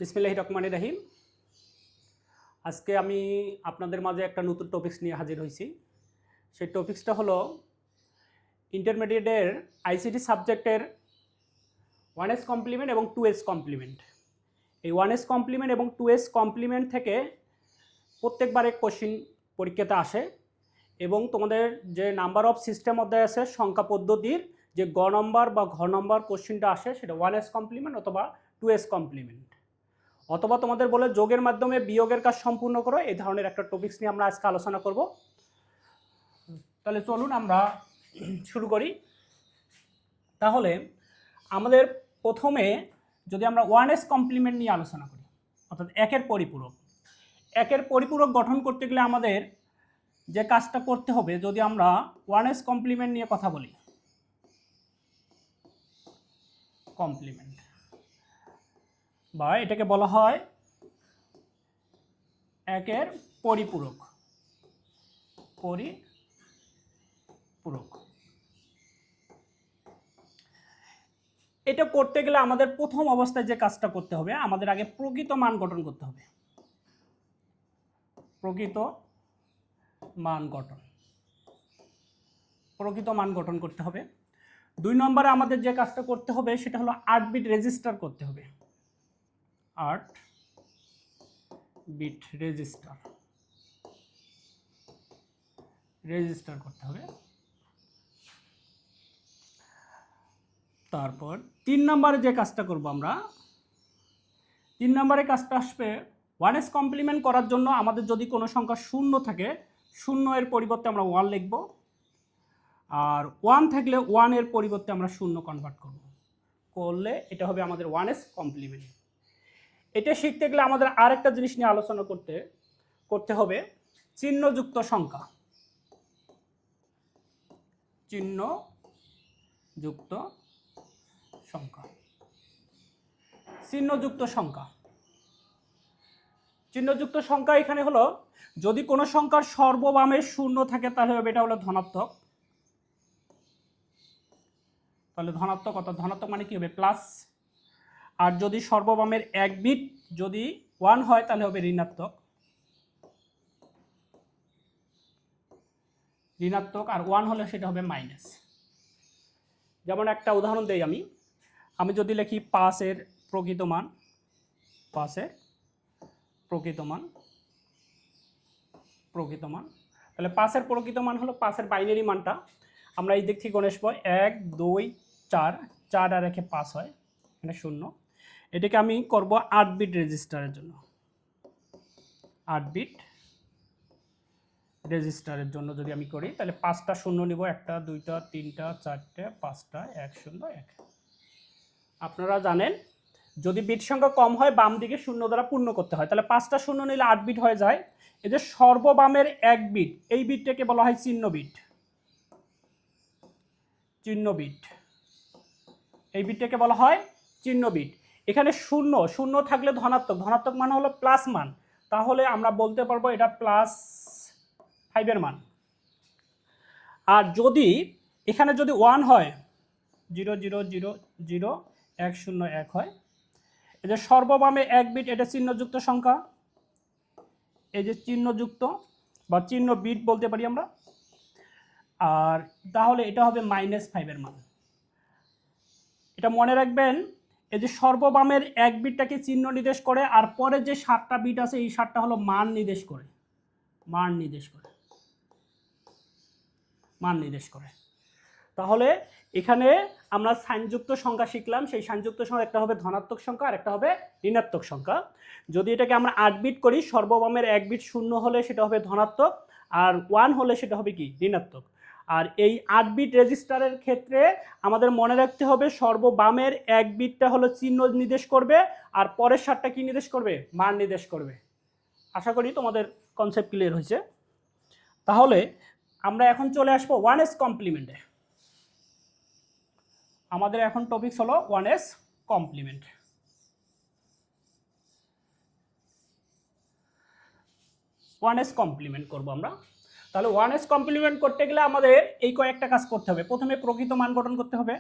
বিসমিল্লাহির রহমানির রহিম। আজকে আমি আপনাদের মাঝে একটা নতুন টপিকস নিয়ে হাজির হয়েছি। সেই টপিক্সটা হলো ইন্টারমিডিয়েটের আইসিটি সাবজেক্টের 1S কমপ্লিমেন্ট এবং 2S কমপ্লিমেন্ট। এই 1S কমপ্লিমেন্ট এবং 2S কমপ্লিমেন্ট থেকে প্রত্যেকবারে কোশ্চিন পরীক্ষাতে আসে এবং তোমাদের যে নাম্বার অফ সিস্টেম অধ্যায় আছে সংখ্যা পদ্ধতির যে গ নম্বর বা ঘ নম্বর কোশ্চিনটা আসে সেটা 1S কমপ্লিমেন্ট অথবা 2S কমপ্লিমেন্ট, অথবা তোমাদের বলে যোগের মাধ্যমে বিয়োগের কাজ সম্পূর্ণ করো। এই ধরনের একটা টপিক্স নিয়ে আমরা আজকে আলোচনা করব। তাহলে চলুন আমরা শুরু করি। তাহলে আমাদের প্রথমে যদি আমরা 1S কমপ্লিমেন্ট নিয়ে আলোচনা করি, অর্থাৎ একের পরিপূরক। একের পরিপূরক গঠন করতে গেলে আমাদের যে কাজটা করতে হবে, যদি আমরা 1S কমপ্লিমেন্ট নিয়ে কথা বলি, কমপ্লিমেন্ট বা এটাকে বলা হয় একের পরিপূরক। এটা করতে গেলে আমাদের প্রথম অবস্থায় যে কাজটা করতে হবে, আমাদের আগে প্রকৃত মান গঠন করতে হবে। প্রকৃত মান গঠন করতে হবে। 2 নম্বরে আমাদের যে কাজটা করতে হবে সেটা হলো 8 বিট রেজিস্টার করতে হবে। 8 বিট রেজিস্টার করতে হবে। তারপর 3 নম্বরে যে কাজটা করব আমরা, 3 নম্বরে কাজটা আসবে 1S কমপ্লিমেন্ট করার জন্য আমাদের যদি কোনো সংখ্যা শূন্য থাকে, শূন্য এর পরিবর্তে আমরা 1 লিখব, আর 1 থাকলে 1 এর পরিবর্তে আমরা শূন্য কনভার্ট করলে এটা হবে আমাদের 1S কমপ্লিমেন্ট। এটা শিখতে গেলে আমাদের আরেকটা জিনিস নিয়ে আলোচনা করতে হবে, চিহ্নযুক্ত সংখ্যা। চিহ্নযুক্ত সংখ্যা এখানে হলো, যদি কোনো সংখ্যার সর্ববামে শূন্য থাকে তাহলে হবে এটা হলো ধনাত্মক। তাহলে ধনাত্মক, অর্থাৎ ধনাত্মক মানে কি হবে প্লাস। আর যদি সর্ববামের 1 বিট যদি 1 হয় তাহলে হবে ঋণাত্মক। আর 1 হলে সেটা হবে মাইনাস। যেমন একটা উদাহরণ দেই, আমি যদি লিখি 5 এর প্রকৃত মান, তাহলে 5 এর প্রকৃত মান হলো 5 এর বাইনারি মানটা আমরা এই দিক থেকে গণে আসবো 1 2 4, 4 আর 1 5 হয়, এখানে 0। এটাকে আমি করব 8 বিট রেজিস্টারের জন্য। 8 বিট রেজিস্টারের জন্য যদি আমি করি তাহলে 5টা শূন্য নিব, 1টা 2টা 3টা 4টে 5টা 1 0 1। আপনারা জানেন যদি বিট সংখ্যা কম হয় বাম দিকে শূন্য দ্বারা পূর্ণ করতে হয়, তাহলে 5টা শূন্য নিলে 8 বিট হয়ে যায়। এই যে সর্ববামের 1 বিট, এই বিটটাকে বলা হয় চিহ্ন বিট। এই বিটটাকে বলা হয় চিহ্ন বিট। এখানে শূন্য থাকলে ধনাত্মক মান হলো প্লাস মান, তাহলে আমরা বলতে পারবো এটা +5 এর মান। আর যদি এখানে যদি 1 হয়, 0 0 0 0 1 0 1 হয়, এই যে সর্ববামে 1 বিট, এটা চিহ্নযুক্ত সংখ্যা। এই যে চিহ্নযুক্ত বা চিহ্ন বিট বলতে পারি আমরা। আর তাহলে এটা হবে -5 এর মান। এটা মনে রাখবেন, এই যে সর্ববামের 1 বিটটাকে চিহ্ন নির্দেশ করে, আর পরে যে 7টা বিট আছে এই 7টা হলো মান নির্দেশ করে। তাহলে এখানে আমরা সাইনযুক্ত সংখ্যা শিখলাম, সেই সাইনযুক্ত সংখ্যা একটা হবে ধনাত্মক সংখ্যা আর একটা হবে ঋণাত্মক সংখ্যা। যদি এটাকে আমরা 8 বিট করি, সর্ববামের 1 বিট শূন্য হলে সেটা হবে ধনাত্মক, আর 1 হলে সেটা হবে কি ঋণাত্মক। আর এই 8 বিট রেজিস্টারের ক্ষেত্রে আমাদের মনে রাখতে হবে সর্ববামের 1 বিটটা হলো চিহ্ন নির্দেশ করবে, আর পরের 7টা কি নির্দেশ করবে, মান নির্দেশ করবে। আশা করি তোমাদের কনসেপ্ট ক্লিয়ার হয়েছে। তাহলে আমরা এখন চলে আসবো 1S কমপ্লিমেন্টে। আমাদের এখন টপিকস হলো 1S কমপ্লিমেন্ট। 1S কমপ্লিমেন্ট করবো আমরা। তাহলে 1S কমপ্লিমেন্ট করতে গেলে আমাদের এই কয়েকটা কাজ করতে হবে। প্রথমে প্রকৃত মান গঠন করতে হবে।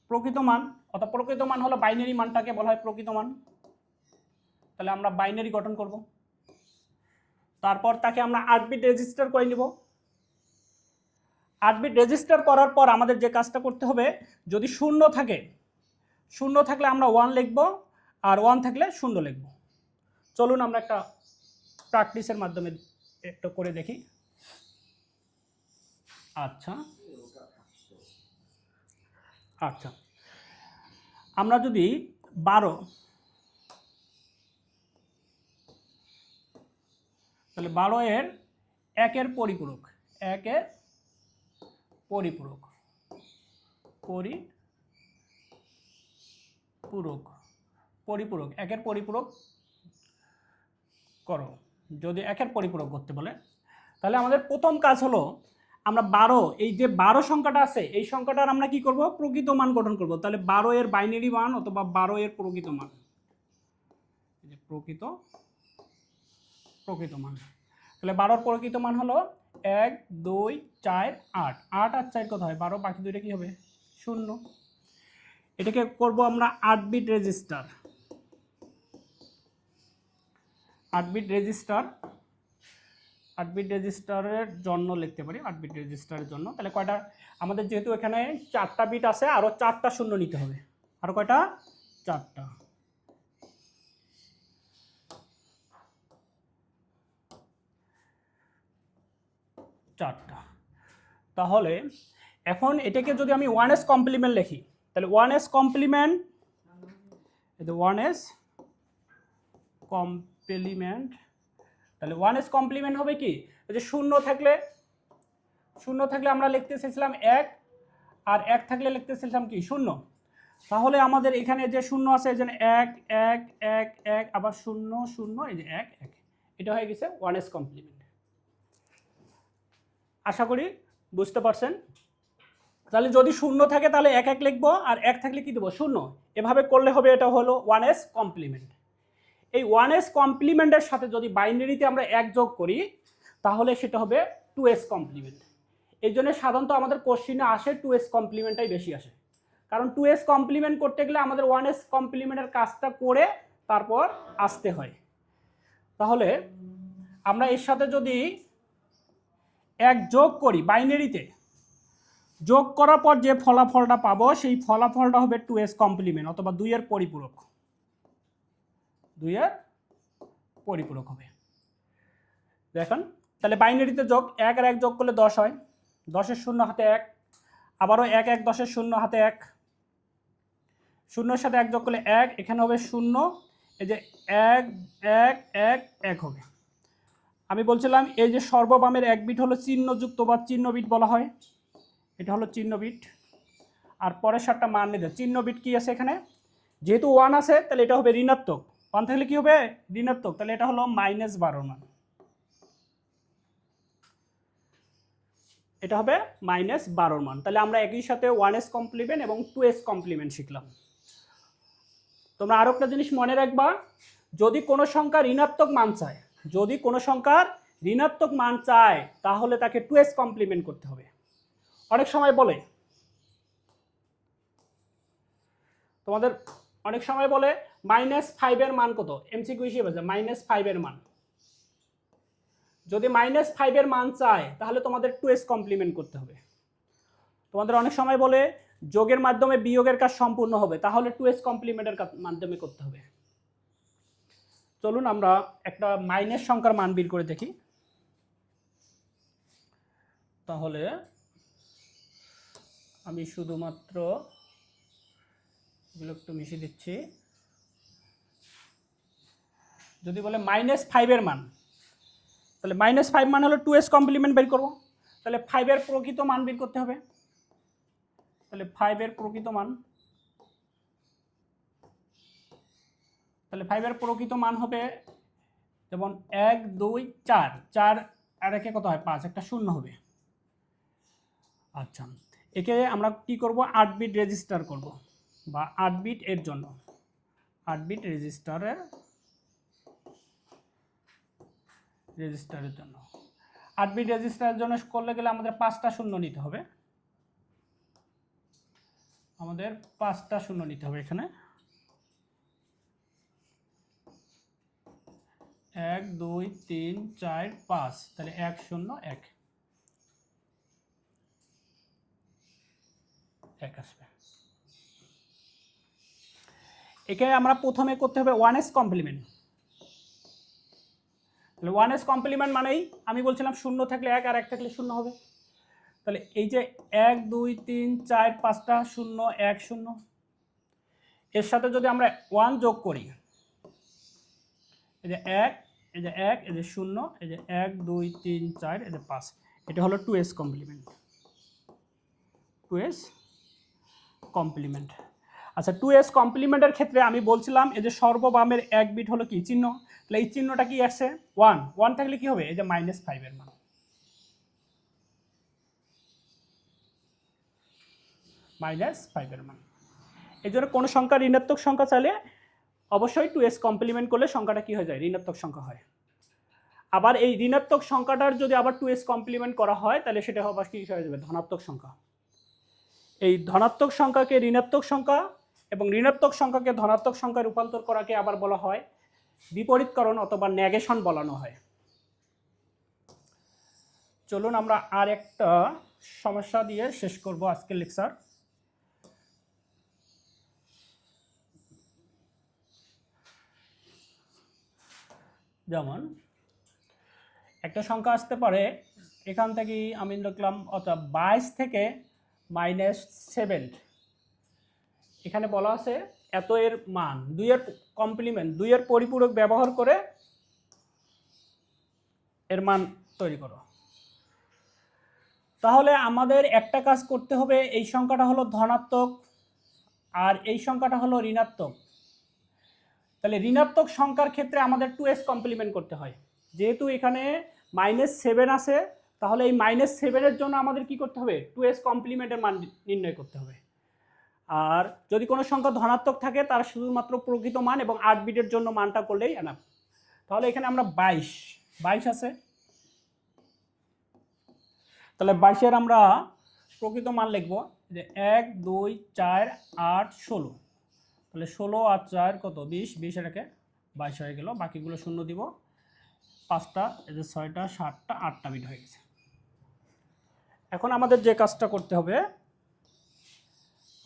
প্রকৃত মান, অর্থাৎ প্রকৃত মান হলো বাইনারি মানটাকে বলা হয় প্রকৃত মান। তাহলে আমরা বাইনারি গঠন করব, তারপর তাকে আমরা 8 বিট রেজিস্টার করে নিব। 8 বিট রেজিস্টার করার পর আমাদের যে কাজটা করতে হবে, যদি শূন্য থাকে, শূন্য থাকলে আমরা 1 লিখব, আর 1 থাকলে 0 লিখব। চলুন আমরা একটা প্র্যাকটিসের মাধ্যমে একটু করে দেখি। আচ্ছা আচ্ছা, আমরা যদি 12, তাহলে 12 এর 1 এর পরিপূরক, 1 এর পরিপূরক, পরিপূরক 1 এর পরিপূরক করো। যদি 1 এর পরিপূরক করতে বলে, তাহলে আমাদের প্রথম কাজ হলো আমরা 12, এই যে 12 সংখ্যাটা আছে, এই সংখ্যাটার আমরা কি করব, প্রকৃত মান গঠন করব। তাহলে 12 এর বাইনারি মান অথবা 12 এর প্রকৃত মান, এই যে প্রকৃত মান। তাহলে 12 এর প্রকৃত মান হলো 1 2 4 8, 8 আর 4 কত হয় 12, বাকি দুইটা কি হবে 0। এটাকে করব আমরা 8 bit register, 8 bit register, 8 bit রেজিস্টারের জন্য লিখতে পারি, 8 বিট রেজিস্টারের জন্য। তাহলে কয়টা আমাদের, যেহেতু এখানে 4টা বিট আছে, আরও 4টা শূন্য নিতে হবে। আরও কয়টা, 4টা। তাহলে এখন এটাকে যদি আমি 1s কমপ্লিমেন্ট লিখি, তাহলে 1s কমপ্লিমেন্ট, এই যে 1s কমপ্লিমেন্ট, তাহলে 1s কমপ্লিমেন্ট হবে কি, এই যে শূন্য থাকলে আমরা লিখতে চাইছিলাম 1, আর 1 থাকলে লিখতে চাইছিলাম কি 0। তাহলে আমাদের এখানে যে শূন্য আছে, এই যে 1 1 1 1, আবার 0 0, এই যে 1 1, এটা হয়ে গেছে 1s কমপ্লিমেন্ট। আশা করি বুঝতে পারছেন। তাহলে যদি শূন্য থাকে তাহলে 1 1 লিখবো, আর 1 থাকলে কি দেবো 0, এভাবে করলে হবে। এটা হলো 1s কমপ্লিমেন্ট। এই 1s কমপ্লিমেন্টের সাথে যদি বাইনারিতে আমরা 1 যোগ করি, তাহলে সেটা হবে 2s কমপ্লিমেন্ট। এই জন্য সাধারণত আমাদের কোশ্চিনে আসে 2s কমপ্লিমেন্টটাই বেশি আসে, কারণ 2s কমপ্লিমেন্ট করতে গেলে আমাদের 1s কমপ্লিমেন্টের কাজটা করে তারপর আসতে হয়। তাহলে আমরা এর সাথে যদি 1 যোগ করি বাইনারিতে, যোগ করার পর যে ফলাফলটা পাবো, সেই ফলাফলটা হবে 2s কমপ্লিমেন্ট অথবা 2 এর পরিপূরক, 2 এর পরিপূরক হবে। দেখেন, তাহলে বাইনারিতে যোগ 1 আর 1 যোগ করলে 10 হয়, 10 এর 0 হাতে 1, আবারও 1 1, 10 এর 0 হাতে 1, 0 এর সাথে 1 যোগ করলে 1, এখানে হবে 0, এই যে 1 1 1 1 হবে। আমি বলছিলাম এই যে সর্ববামের 1 বিট হলো চিহ্নযুক্ত বা চিহ্ন বিট বলা হয়, এটা হলো চিহ্ন বিট। আর পরের 7টা মান নিতে চিহ্ন বিট কি আছে এখানে, যেহেতু 1 আছে তাহলে এটা হবে ঋণাত্মক, 1 থাকলে কি হবে ঋণাত্মক, তাহলে এটা হলো -12 মান, এটা হবে -12 মান। তাহলে আমরা একই সাথে 1s কমপ্লিমেন্ট এবং 2s কমপ্লিমেন্ট শিখলাম। তোমরা আরো একটা জিনিস মনে রাখবা, যদি কোনো সংখ্যা ঋণাত্মক মান চায়, যদি কোনো সংখ্যার ঋণাত্মক মান চায়, তাহলে তাকে 2s কমপ্লিমেন্ট করতে হবে। অনেক সময় বলে, তোমাদের অনেক সময় বলে -5 এর মান কত, এমসিকিউ হিসেবে -5 এর মান, যদি -5 এর মান চায় তাহলে তোমাদের 2s কমপ্লিমেন্ট করতে হবে। তোমাদের অনেক সময় বলে যোগের মাধ্যমে বিয়োগের কাজ সম্পূর্ণ হবে, তাহলে 2s কমপ্লিমেন্টের মাধ্যমে করতে হবে। চলুন আমরা একটা মাইনাস সংখ্যার মান বের করে দেখি। তাহলে আমি শুধুমাত্র এগুলো একটু মিশিয়ে দিচ্ছি। যদি বলে -5 এর মান, তাহলে -5 মান হলো 2s কমপ্লিমেন্ট বের করব। তাহলে 5 এর প্রকৃত মান বের করতে হবে। তাহলে 5 এর প্রকৃত মান, তাহলে 5 এর প্রকৃত মান হবে যেমন 1 2 4, 4 আর একে কত হয় 5, একটা 0 হবে। আচ্ছা, একে আমরা কি করব, 8 বিট রেজিস্টার করব, বা 8 বিট এর জন্য 8 বিট রেজিস্টারের জন্য 8 বিট রেজিস্টারের জন্য করলে গেলে আমাদের 5টা শূন্য নিতে হবে, আমাদের 5টা শূন্য নিতে হবে এখানে, 1 2 3 4 5, তাহলে 1 0 1 1 আসবে। একে আমরা প্রথমে করতে হবে 1s কমপ্লিমেন্ট। তাহলে 1s কমপ্লিমেন্ট মানেই আমি বলছিলাম 0 থাকলে 1 আর 1 থাকলে 0 হবে। তাহলে এই যে 1 2 3 4 5টা 0 1 0, এর সাথে যদি আমরা 1 যোগ করি, এই যে 1, এই যে 1, এই যে 0, এই যে 1 2 3 4, এই যে 5, এটা হলো 2s কমপ্লিমেন্ট। 2s complement. আচ্ছা, 2s কমপ্লিমেন্টের ক্ষেত্রে আমি বলছিলাম এই যে সর্ববামের এক বিট হলো কি চিহ্ন, তাহলে এই চিহ্নটা কি আসছে 1, 1 থাকলে কি হবে, এই যে -5 এর মান, -5 এর মান। এই জন্য কোনো সংখ্যা ঋণাত্মক সংখ্যা চাইলে অবশ্যই 2s কমপ্লিমেন্ট করলে সংখ্যাটা কি হয়ে যায়, ঋণাত্মক সংখ্যা হয়। আবার এই ঋণাত্মক সংখ্যাটার যদি আবার 2s কমপ্লিমেন্ট করা হয় তাহলে সেটা আবার কি হয়ে যাবে, ধনাত্মক সংখ্যা। এই ধনাত্মক সংখ্যাকে ঋণাত্মক সংখ্যা এবং ঋণাত্মক সংখ্যাকে ধনাত্মক সংখ্যায় রূপান্তর করাকে আবার বলা হয় বিপরীতকরণ অথবা নেগেশন বলানো হয়। চলুন আমরা আর একটা সমস্যা দিয়ে শেষ করব আজকের লেকচার। যেমন একটা সংখ্যা আসতে পারে, এখান থেকে আমি লিখলাম অর্থাৎ 22 থেকে -7, এখানে বলা আছে এত এর মান, 2 এর কমপ্লিমেন্ট, 2 এর পরিপূরক ব্যবহার করে এর মান তৈরি করো। তাহলে আমাদের একটা কাজ করতে হবে, এই সংখ্যাটা হলো ধনাত্মক আর এই সংখ্যাটা হলো ঋণাত্মক। তাহলে ঋণাত্মক সংখ্যার ক্ষেত্রে আমাদের 2s কমপ্লিমেন্ট করতে হয়। যেহেতু এখানে -7 আছে, তাহলে এই -7 এর জন্য আমাদের কি করতে হবে, 2s কমপ্লিমেন্টের মান নির্ণয় করতে হবে। আর যদি কোনো সংখ্যা ধনাত্মক থাকে তার শুধুমাত্র প্রকৃত মান এবং 8 বিটের জন্য মানটা করলেই এনাফ। তাহলে এখানে আমরা 22 আছে, তাহলে 22 আমরা প্রকৃত মান লিখব যে 1 2 4 8 16, তাহলে 16 আর 4 কত 20, 20 এটাকে 22 হয়ে গেল, বাকিগুলো শূন্য দিব। 5টা, এই যে 6টা 7টা 8টা বিট হয়ে গেছে। এখন আমাদের যে কাজটা করতে হবে,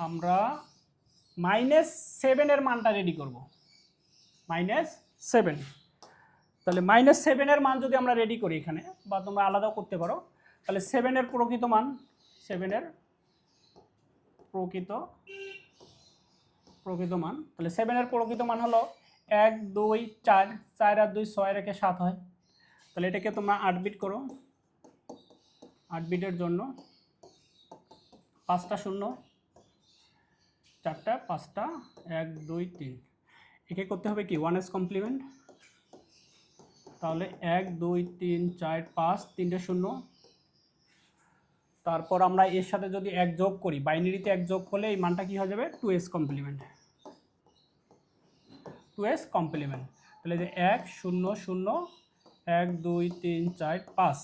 আমরা -7 এর মানটা রেডি করব। -7, তাহলে -7 এর মান যদি আমরা রেডি করি এখানে, বা তোমরা আলাদাও করতে পারো, তাহলে 7 এর প্রকৃত মান, 7 এর প্রকৃত মান, তাহলে 7 এর প্রকৃত মান হলো 1 2 4, 4 আর 2 6 রেখে 7 হয়। তাহলে এটাকে তোমরা 8 বিট করো, 8 বিটের জন্য 5টা শূন্য, 4টা 5টা 1 2 3, একে করতে হবে কি 1s কমপ্লিমেন্ট। তাহলে 1 2 3 4 5, 3টে শূন্য, তারপর আমরা এর সাথে যদি 1 যোগ করি, বাইনারিতে 1 যোগ করলে এই মানটা কি হয়ে যাবে, 2s কমপ্লিমেন্ট। 2s কমপ্লিমেন্ট, তাহলে যে 1 0 0 1 2 3 4 5,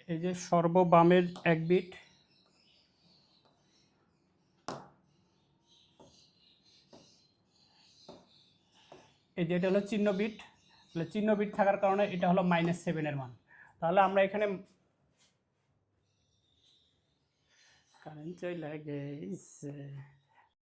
এই যে সর্ববামের এক বিট, এই যে এটা হলো চিহ্ন বিট, তাহলে চিহ্ন বিট থাকার কারণে এটা হলো -7 এর মান। তাহলে আমরা এখানে কারেন্ট চলে গেছে।